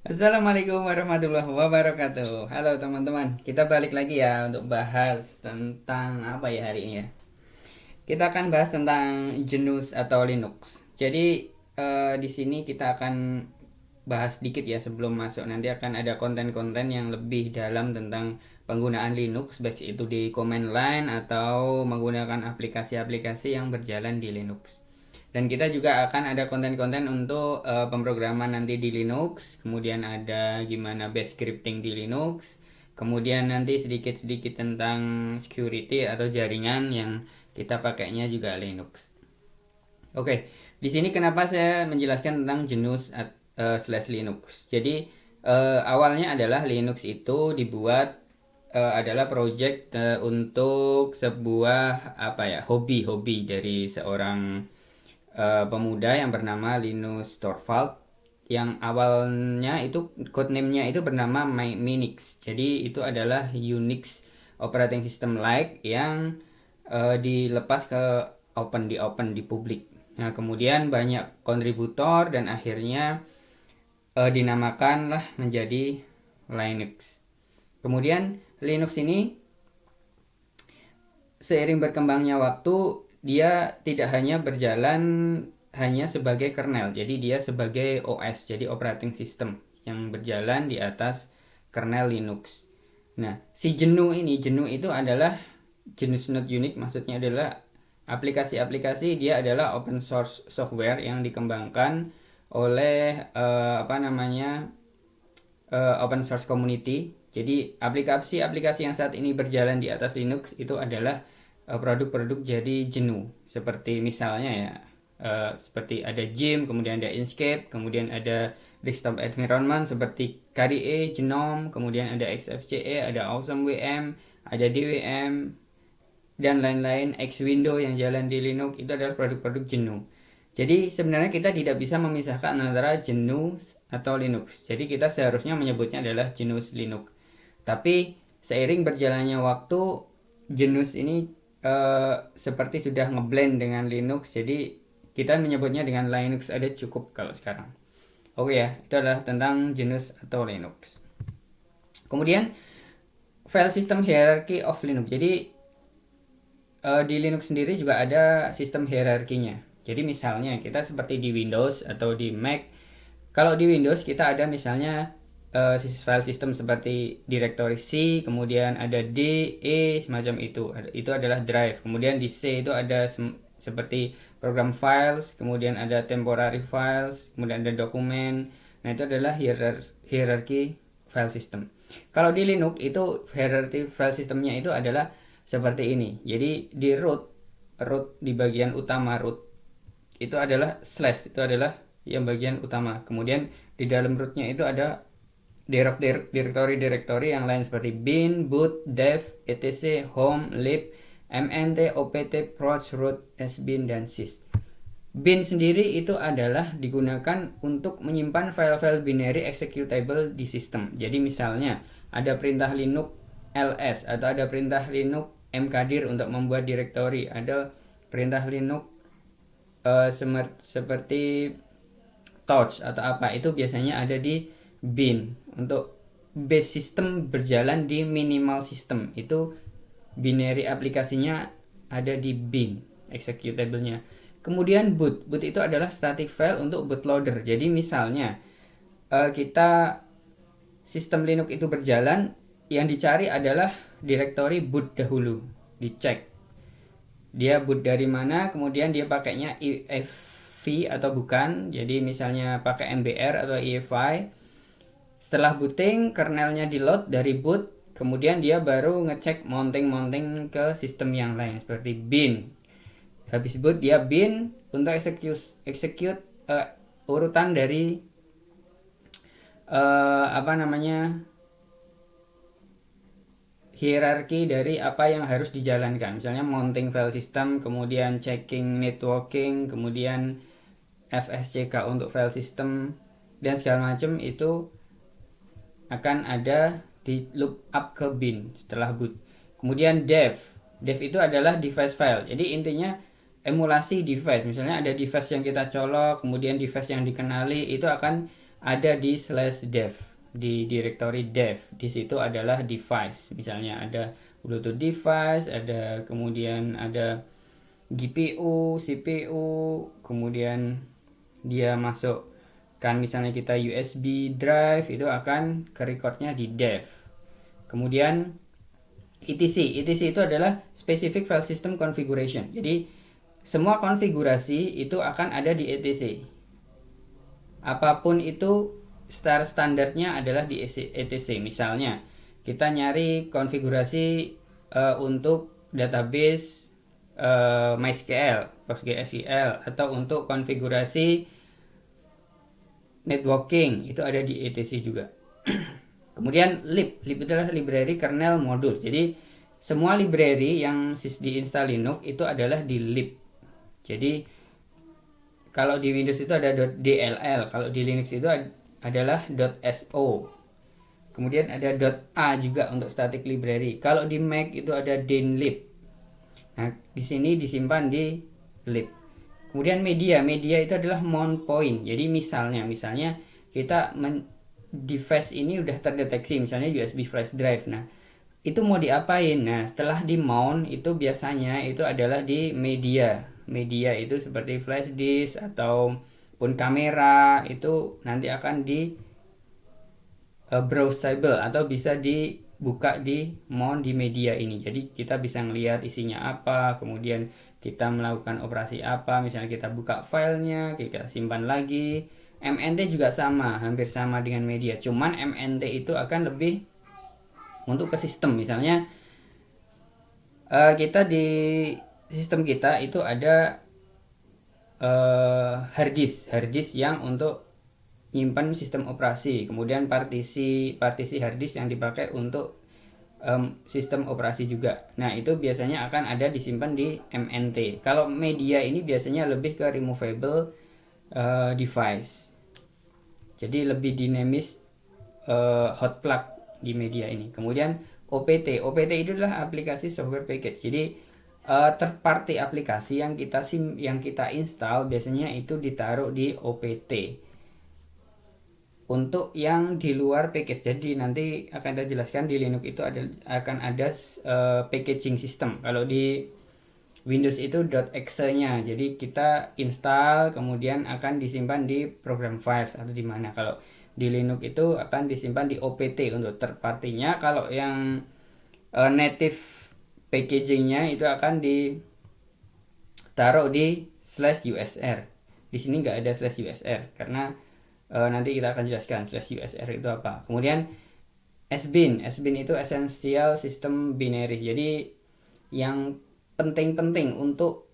Assalamualaikum warahmatullahi wabarakatuh. Halo teman-teman, kita balik lagi ya untuk bahas tentang apa ya hari ini ya. Kita akan bahas tentang Genus atau Linux. Jadi di sini kita akan bahas sedikit ya sebelum masuk. Nanti akan ada konten-konten yang lebih dalam tentang penggunaan Linux, baik itu di command line atau menggunakan aplikasi-aplikasi yang berjalan di Linux. Dan kita juga akan ada konten-konten untuk pemrograman nanti di Linux, kemudian ada gimana base scripting di Linux, kemudian nanti sedikit-sedikit tentang security atau jaringan yang kita pakainya juga Linux. Oke, di sini kenapa saya menjelaskan tentang Genus slash Linux. Jadi awalnya adalah Linux itu dibuat adalah project untuk sebuah apa ya hobi dari seorang pemuda yang bernama Linus Torvald yang awalnya itu codename-nya itu bernama Minix. Jadi itu adalah Unix operating system like yang dilepas ke open di publik. Nah, kemudian banyak kontributor dan akhirnya dinamakanlah menjadi Linux. Kemudian Linux ini seiring berkembangnya waktu dia tidak hanya berjalan hanya sebagai kernel, jadi dia sebagai OS, jadi operating system yang berjalan di atas kernel Linux. Nah, si GNU itu adalah jenis not unique, maksudnya adalah aplikasi-aplikasi, dia adalah open source software yang dikembangkan oleh open source community. Jadi aplikasi-aplikasi yang saat ini berjalan di atas Linux itu adalah produk-produk jadi GNU. Seperti misalnya ya, seperti ada Gym, kemudian ada Inkscape, kemudian ada desktop environment seperti KDE, Genome, kemudian ada XFCE, ada AwesomeVM, ada DWM, dan lain-lain. X Window yang jalan di Linux itu adalah produk-produk GNU. Jadi sebenarnya kita tidak bisa memisahkan antara GNU atau Linux. Jadi kita seharusnya menyebutnya adalah Genus Linux. Tapi seiring berjalannya waktu, Genus ini seperti sudah ngeblend dengan Linux. Jadi kita menyebutnya dengan Linux ada cukup kalau sekarang. Oke ya, itu adalah tentang Genus atau Linux. Kemudian file system hierarchy of Linux. Jadi di Linux sendiri juga ada sistem hierarkinya. Jadi misalnya kita seperti di Windows atau di Mac. Kalau di Windows kita ada misalnya file system seperti directory C, kemudian ada D, E, semacam itu. Itu adalah drive. Kemudian di C itu ada seperti program files, kemudian ada temporary files, kemudian ada dokumen. Nah, itu adalah hierarki file system. Kalau di Linux itu hierarki file systemnya itu adalah seperti ini. Jadi di root di bagian utama root itu adalah slash, itu adalah yang bagian utama. Kemudian di dalam rootnya itu ada direktori yang lain seperti bin, boot, dev, etc, home, lib, mnt, opt, proc, root, sbin, dan sys. Bin sendiri itu adalah digunakan untuk menyimpan file-file binary executable di sistem. Jadi misalnya ada perintah linux ls atau ada perintah linux mkdir untuk membuat direktori, ada perintah linux seperti touch atau apa, itu biasanya ada di bin. Untuk base system berjalan di minimal system, itu binary aplikasinya ada di bin executable-nya. Kemudian boot itu adalah static file untuk bootloader. Jadi misalnya kita sistem Linux itu berjalan, yang dicari adalah direktori boot dahulu, dicek dia boot dari mana, kemudian dia pakainya EFI atau bukan. Jadi misalnya pakai MBR atau EFI. Setelah booting, kernelnya di load dari boot, kemudian dia baru ngecek mounting ke sistem yang lain seperti bin. Habis boot dia bin untuk execute urutan dari hierarki dari apa yang harus dijalankan. Misalnya mounting file system, kemudian checking networking, kemudian FSCK untuk file system, dan segala macam itu akan ada di loop up ke bin setelah boot. Kemudian dev itu adalah device file. Jadi intinya emulasi device. Misalnya ada device yang kita colok, kemudian device yang dikenali, itu akan ada di /dev, di directory dev. Di situ adalah device, misalnya ada Bluetooth device, ada kemudian ada GPU, CPU, kemudian dia masuk kan, misalnya kita USB drive itu akan ke recordnya di dev. Kemudian etc itu adalah specific file system configuration. Jadi semua konfigurasi itu akan ada di etc. Apapun itu standarnya adalah di etc. Misalnya kita nyari konfigurasi untuk database MySQL, PostgreSQL, atau untuk konfigurasi networking, itu ada di etc juga. Kemudian lib itu adalah library kernel module. Jadi semua library yang diinstal Linux itu adalah di lib. Jadi kalau di Windows itu ada .dll, kalau di Linux itu adalah .so. Kemudian ada .a juga untuk static library. Kalau di Mac itu ada .dynlib. Nah, di sini disimpan di lib. Kemudian media itu adalah mount point. Jadi misalnya kita device ini udah terdeteksi, misalnya USB flash drive. Nah, itu mau diapain? Nah, setelah di mount itu biasanya itu adalah di media. Media itu seperti flash disk ataupun kamera, itu nanti akan di browsable atau bisa dibuka di mount di media ini. Jadi kita bisa melihat isinya apa, kemudian kita melakukan operasi apa, misalnya kita buka filenya, kita simpan lagi. MNT juga sama, hampir sama dengan media, cuman MNT itu akan lebih untuk ke sistem. Misalnya kita di sistem kita itu ada hard disk yang untuk nyimpan sistem operasi, kemudian partisi hard disk yang dipakai untuk sistem operasi juga. Nah, itu biasanya akan ada disimpan di MNT. Kalau media ini biasanya lebih ke removable device, jadi lebih dinamis hot plug di media ini. Kemudian OPT itu adalah aplikasi software package. Jadi third party aplikasi yang kita install biasanya itu ditaruh di OPT. Untuk yang di luar package, jadi nanti akan kita jelaskan di Linux itu akan ada packaging system. Kalau di Windows itu .exe-nya, jadi kita install kemudian akan disimpan di program files atau di mana. Kalau di Linux itu akan disimpan di OPT untuk third party-nya. Kalau yang native packaging-nya itu akan ditaruh di /usr. Di sini nggak ada /usr karena nanti kita akan jelaskan /usr itu apa. Kemudian SBIN itu Essential System Binaries. Jadi yang penting-penting untuk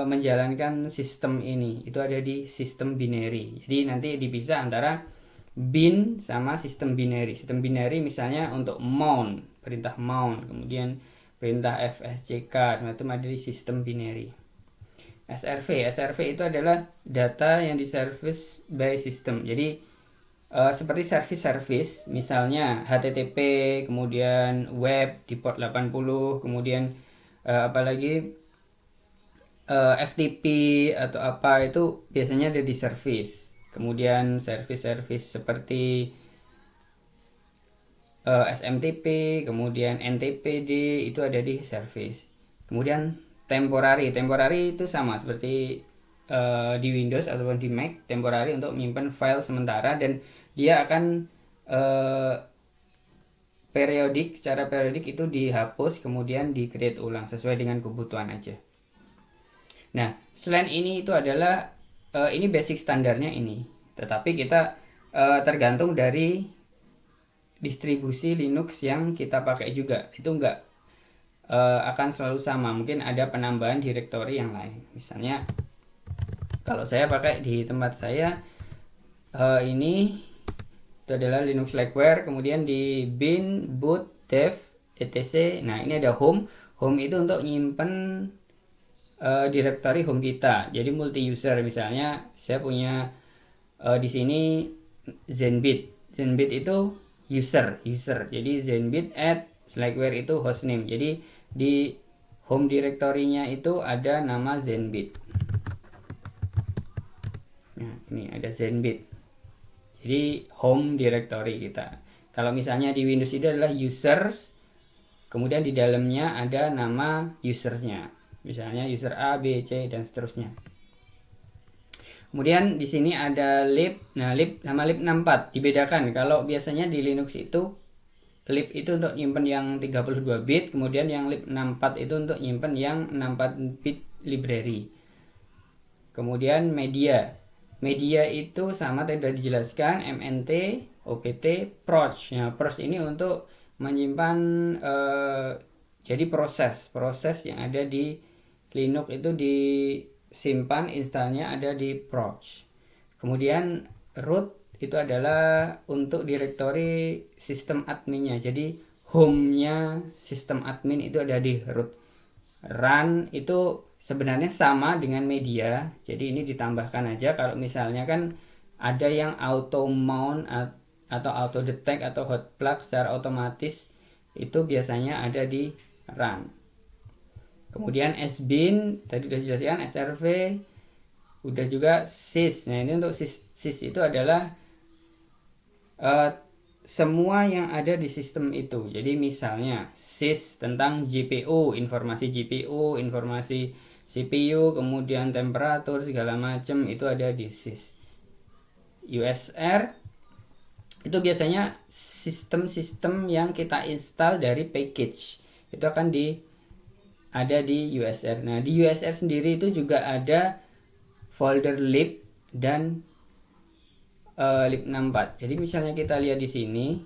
menjalankan sistem ini itu ada di sistem binary. Jadi nanti dipisah antara bin sama sistem binary. Sistem binary misalnya untuk mount, perintah mount, kemudian perintah fsck, semacam ada di sistem binary. SRV itu adalah data yang diservice by system. Jadi seperti service, misalnya HTTP, kemudian web di port 80, kemudian apalagi FTP atau apa, itu biasanya ada di service. Kemudian service seperti SMTP, kemudian NTPD itu ada di service. Kemudian temporary itu sama seperti di Windows ataupun di Mac. Temporary untuk menyimpan file sementara dan dia akan secara periodik itu dihapus kemudian di create ulang sesuai dengan kebutuhan aja. Nah, selain ini itu adalah ini basic standarnya ini. Tetapi kita tergantung dari distribusi Linux yang kita pakai juga. Itu enggak akan selalu sama. Mungkin ada penambahan directory yang lain. Misalnya kalau saya pakai di tempat saya ini itu adalah Linux Slackware, kemudian di bin boot dev etc. Nah, ini ada home itu untuk nyimpen directory home kita. Jadi multi user, misalnya saya punya di sini Zenbit itu user. Jadi Zenbit at Slackware itu hostname. Jadi di home directory-nya itu ada nama Zenbit. Nah, ini ada Zenbit. Jadi home directory kita. Kalau misalnya di Windows itu adalah users, kemudian di dalamnya ada nama usernya. Misalnya user A, B, C, dan seterusnya. Kemudian di sini ada lib. Nah, lib sama lib 64 dibedakan. Kalau biasanya di Linux itu lib itu untuk nyimpen yang 32 bit, kemudian yang lib 64 itu untuk nyimpen yang 64 bit library. Kemudian media. Media itu sama tadi sudah dijelaskan, MNT, OPT, proc. Nah, proc ini untuk menyimpan jadi proses yang ada di Linux itu disimpan, installnya ada di proc. Kemudian root itu adalah untuk direktori sistem adminnya. Jadi home-nya sistem admin itu ada di root. Run itu sebenarnya sama dengan media. Jadi ini ditambahkan aja kalau misalnya kan ada yang auto mount atau auto detect atau hot plug secara otomatis, itu biasanya ada di run. Kemudian sbin tadi sudah dijelaskan, srv, udah juga sys. Nah, ini untuk sys itu adalah semua yang ada di sistem itu. Jadi misalnya sys tentang GPU, informasi GPU, informasi CPU, kemudian temperatur segala macam itu ada di sys. USR itu biasanya sistem-sistem yang kita install dari package itu akan ada di USR. Nah, di USR sendiri itu juga ada folder lib dan lib 64. Jadi misalnya kita lihat di sini,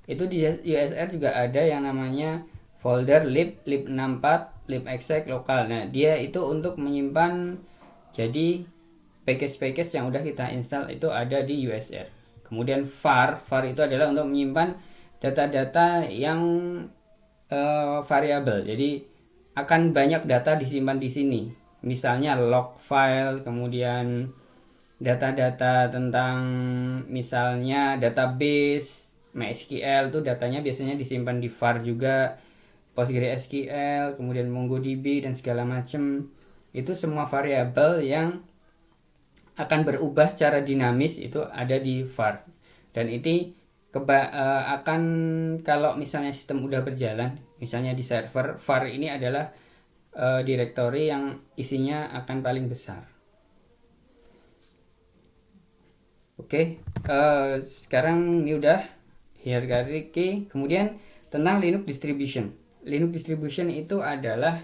itu di USR juga ada yang namanya folder lib 64, libexec lokal. Nah, dia itu untuk menyimpan jadi package-package yang udah kita install itu ada di USR. Kemudian var itu adalah untuk menyimpan data-data yang variabel. Jadi akan banyak data disimpan di sini. Misalnya log file, kemudian data-data tentang misalnya database MySQL itu datanya biasanya disimpan di var juga, PostgreSQL, kemudian MongoDB dan segala macam. Itu semua variabel yang akan berubah secara dinamis itu ada di var. Dan itu akan kalau misalnya sistem udah berjalan, misalnya di server, var ini adalah direktori yang isinya akan paling besar. Oke, sekarang ini udah hierarki. Kemudian tentang Linux distribution. Linux distribution itu adalah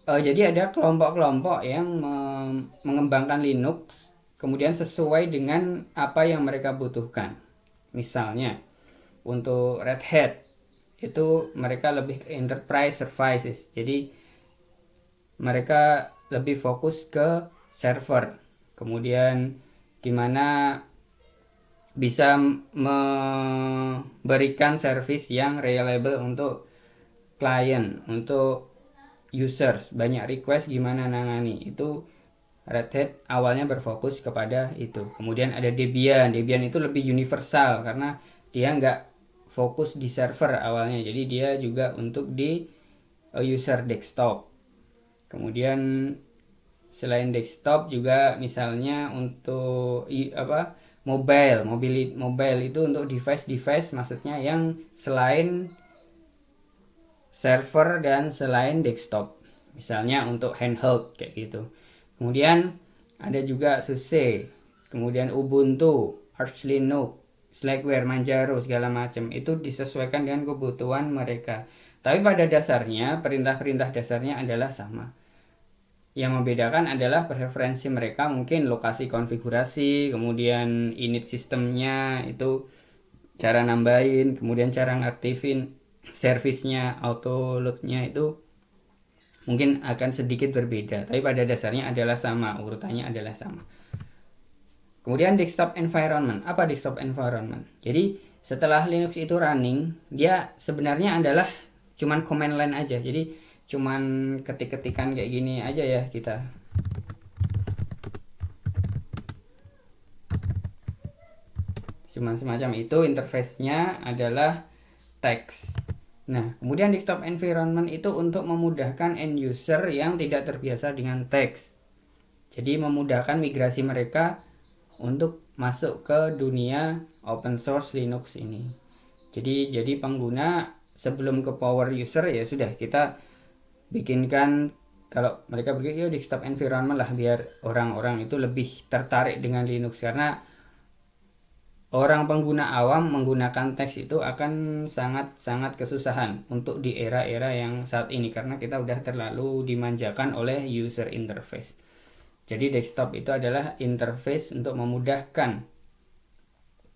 jadi ada kelompok-kelompok yang mengembangkan Linux kemudian sesuai dengan apa yang mereka butuhkan. Misalnya untuk Red Hat itu mereka lebih ke enterprise services. Jadi mereka lebih fokus ke server. Kemudian gimana bisa memberikan service yang reliable untuk klien, untuk users, banyak request gimana nangani. Itu Red Hat awalnya berfokus kepada itu. Kemudian ada Debian itu lebih universal karena dia nggak fokus di server awalnya, jadi dia juga untuk di user desktop. Kemudian selain desktop juga misalnya untuk mobile itu untuk device maksudnya yang selain server dan selain desktop, misalnya untuk handheld kayak gitu. Kemudian ada juga SUSE, kemudian Ubuntu, Arch Linux, Slackware, Manjaro segala macam itu disesuaikan dengan kebutuhan mereka. Tapi pada dasarnya perintah-perintah dasarnya adalah sama. Yang membedakan adalah preferensi mereka, mungkin lokasi konfigurasi, kemudian init sistemnya itu cara nambahin, kemudian cara ngaktifin servisnya, auto loadnya itu mungkin akan sedikit berbeda, tapi pada dasarnya adalah sama, urutannya adalah sama. Kemudian desktop environment. Apa desktop environment? Jadi setelah Linux itu running, dia sebenarnya adalah cuman command line aja. Jadi cuman ketik-ketikan kayak gini aja ya kita. Cuman semacam itu, interface-nya adalah teks. Nah, kemudian desktop environment itu untuk memudahkan end user yang tidak terbiasa dengan teks. Jadi memudahkan migrasi mereka untuk masuk ke dunia open source Linux ini. Jadi pengguna sebelum ke power user ya sudah kita bikinkan, kalau mereka berpikir desktop environment lah biar orang-orang itu lebih tertarik dengan Linux, karena orang pengguna awam menggunakan teks itu akan sangat-sangat kesusahan untuk di era-era yang saat ini karena kita udah terlalu dimanjakan oleh user interface. Jadi desktop itu adalah interface untuk memudahkan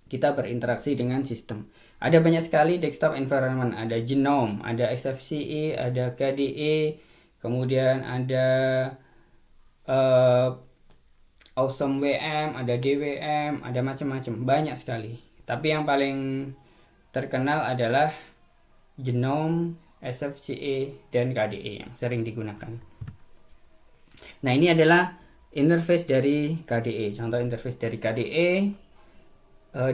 kita berinteraksi dengan sistem. Ada banyak sekali desktop environment, ada GNOME, ada XFCE, ada KDE, kemudian ada Awesome VM, ada DWM, ada macam-macam, banyak sekali. Tapi yang paling terkenal adalah GNOME, XFCE, dan KDE yang sering digunakan. Nah, ini adalah interface dari KDE. Contoh interface dari KDE,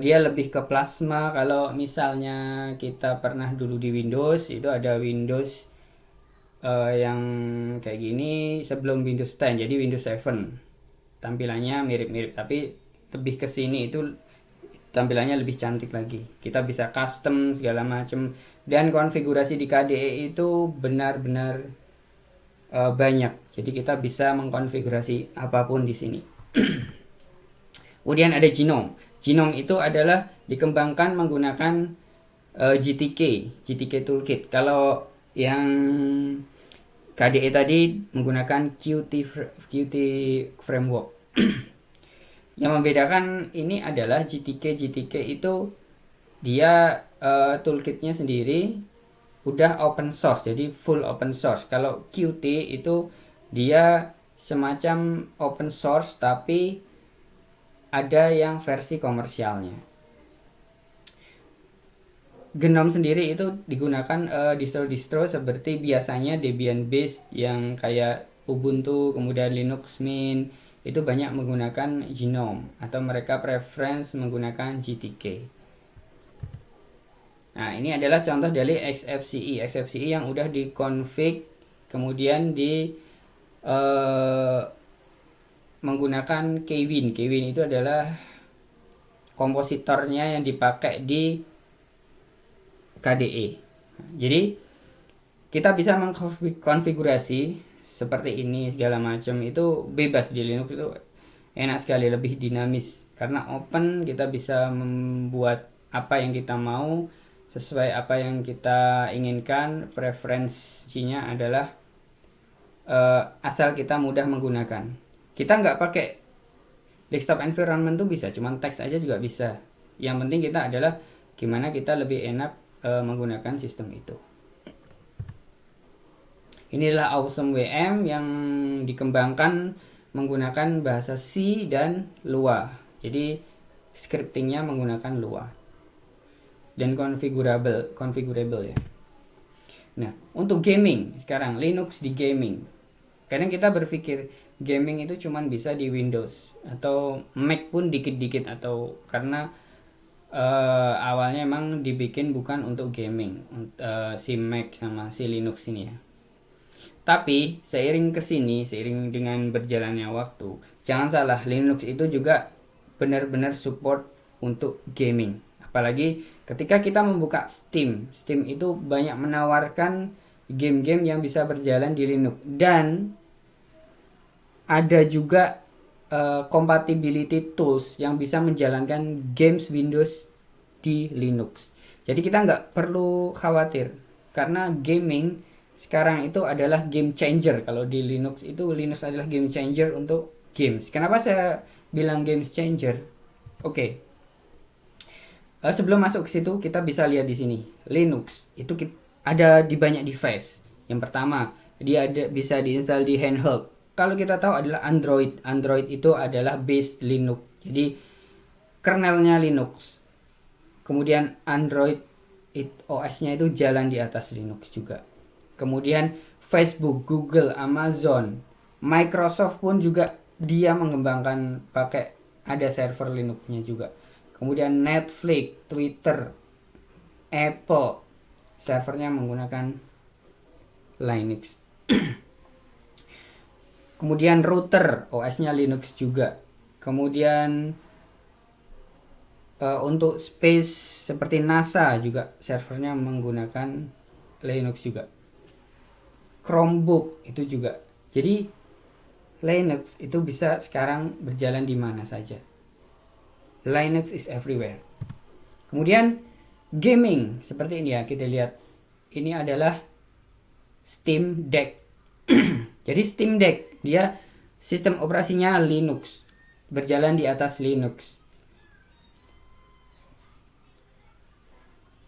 dia lebih ke plasma. Kalau misalnya kita pernah dulu di Windows, itu ada Windows yang kayak gini sebelum Windows 10, jadi Windows 7. Tampilannya mirip-mirip, tapi lebih ke sini itu tampilannya lebih cantik lagi. Kita bisa custom segala macam, dan konfigurasi di KDE itu benar-benar banyak. Jadi kita bisa mengkonfigurasi apapun di sini. Kemudian ada GNOME. GNOME itu adalah dikembangkan menggunakan GTK Toolkit. Kalau yang KDE tadi menggunakan Qt Framework. Yang membedakan ini adalah GTK itu dia toolkitnya sendiri udah open source, jadi full open source. Kalau Qt itu dia semacam open source tapi ada yang versi komersialnya. GNOME sendiri itu digunakan distro-distro seperti biasanya Debian based yang kayak Ubuntu, kemudian Linux Mint, itu banyak menggunakan GNOME atau mereka preference menggunakan GTK. Nah, ini adalah contoh dari XFCE yang udah dikonfig kemudian di menggunakan Kwin. Kwin itu adalah kompositornya yang dipakai di KDE. Jadi kita bisa mengkonfigurasi seperti ini segala macam, itu bebas di Linux, itu enak sekali, lebih dinamis karena open. Kita bisa membuat apa yang kita mau sesuai apa yang kita inginkan. Preferensinya adalah asal kita mudah menggunakan. Kita nggak pakai desktop environment tuh bisa, cuman teks aja juga bisa. Yang penting kita adalah gimana kita lebih enak menggunakan sistem itu. Inilah Awesome VM yang dikembangkan menggunakan bahasa C dan Lua. Jadi scriptingnya menggunakan Lua dan configurable ya. Nah, untuk gaming sekarang Linux di gaming. Kadang kita berpikir gaming itu cuma bisa di Windows atau Mac pun dikit-dikit, atau karena awalnya emang dibikin bukan untuk gaming, si Mac sama si Linux ini ya. Tapi seiring dengan berjalannya waktu, jangan salah, Linux itu juga benar-benar support untuk gaming. Apalagi ketika kita membuka Steam itu banyak menawarkan game-game yang bisa berjalan di Linux, dan ada juga compatibility tools yang bisa menjalankan games Windows di Linux. Jadi kita nggak perlu khawatir karena gaming sekarang itu adalah game changer. Kalau di Linux itu, Linux adalah game changer untuk games. Kenapa saya bilang game changer? Oke. Sebelum masuk ke situ kita bisa lihat di sini. Linux itu ada di banyak device. Yang pertama, dia bisa diinstal di handheld. Kalau kita tahu adalah Android itu adalah base Linux. Jadi kernelnya Linux. Kemudian Android OS-nya itu jalan di atas Linux juga. Kemudian Facebook, Google, Amazon, Microsoft pun juga dia mengembangkan pakai ada server Linux-nya juga. Kemudian Netflix, Twitter, Apple servernya menggunakan Linux. Kemudian router OS-nya Linux juga. Kemudian untuk space seperti NASA juga servernya menggunakan Linux juga. Chromebook itu juga. Jadi Linux itu bisa sekarang berjalan di mana saja. Linux is everywhere. Kemudian gaming seperti ini ya, kita lihat. Ini adalah Steam Deck. Jadi Steam Deck dia sistem operasinya Linux, berjalan di atas Linux.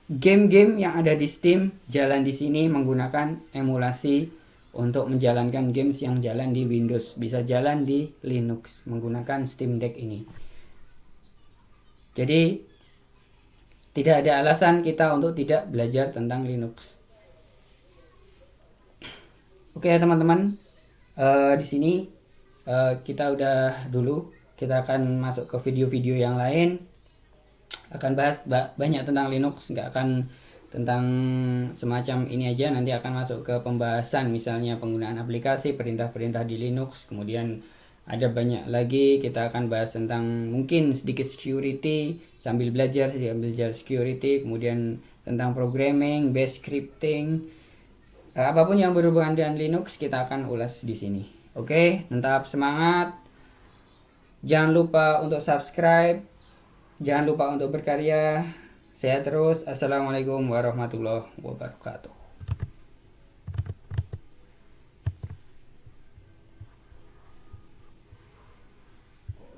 Game-game yang ada di Steam jalan di sini menggunakan emulasi untuk menjalankan games yang jalan di Windows, bisa jalan di Linux menggunakan Steam Deck ini. Jadi tidak ada alasan kita untuk tidak belajar tentang Linux. Oke ya teman-teman, di sini kita udah dulu. Kita akan masuk ke video-video yang lain. Akan bahas banyak tentang Linux, nggak akan tentang semacam ini aja. Nanti akan masuk ke pembahasan misalnya penggunaan aplikasi, perintah-perintah di Linux. Kemudian ada banyak lagi, kita akan bahas tentang mungkin sedikit security sambil belajar security, kemudian tentang programming, bash scripting, apapun yang berhubungan dengan Linux kita akan ulas di sini. Oke, tetap semangat. Jangan lupa untuk subscribe, jangan lupa untuk berkarya. Sehat terus. Assalamualaikum warahmatullahi wabarakatuh.